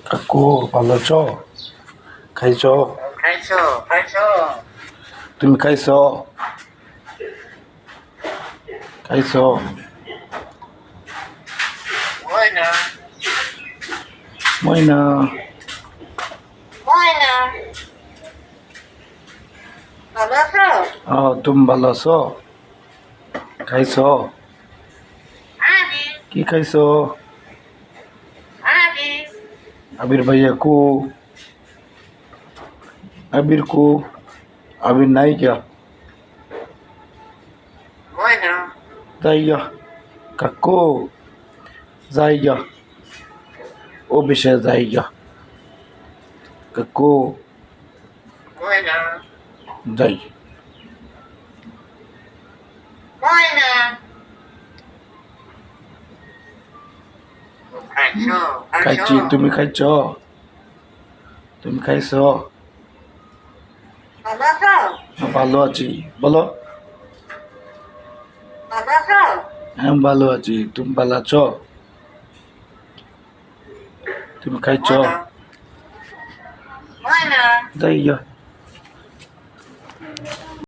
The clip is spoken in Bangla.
কাকু ভালো আছো? খাইছো? তুমি খাইছো? খাইছো? ময়না তুমি ভালো আছো? খাইছো? কি খাইছো? আবির ভাইয়া কু? আবির কু? আবির নাই क्या? যাইয়া কাকু যাইয়া ও বিষয়ে যাইয়া কাকু যাই খাইছি তুমি খাইছ? তুমি খাইছো? ভালো আছি বলো। হ্যাঁ ভালো আছি তুমি ভালো আছো? তুমি খাইছ? যাইয়া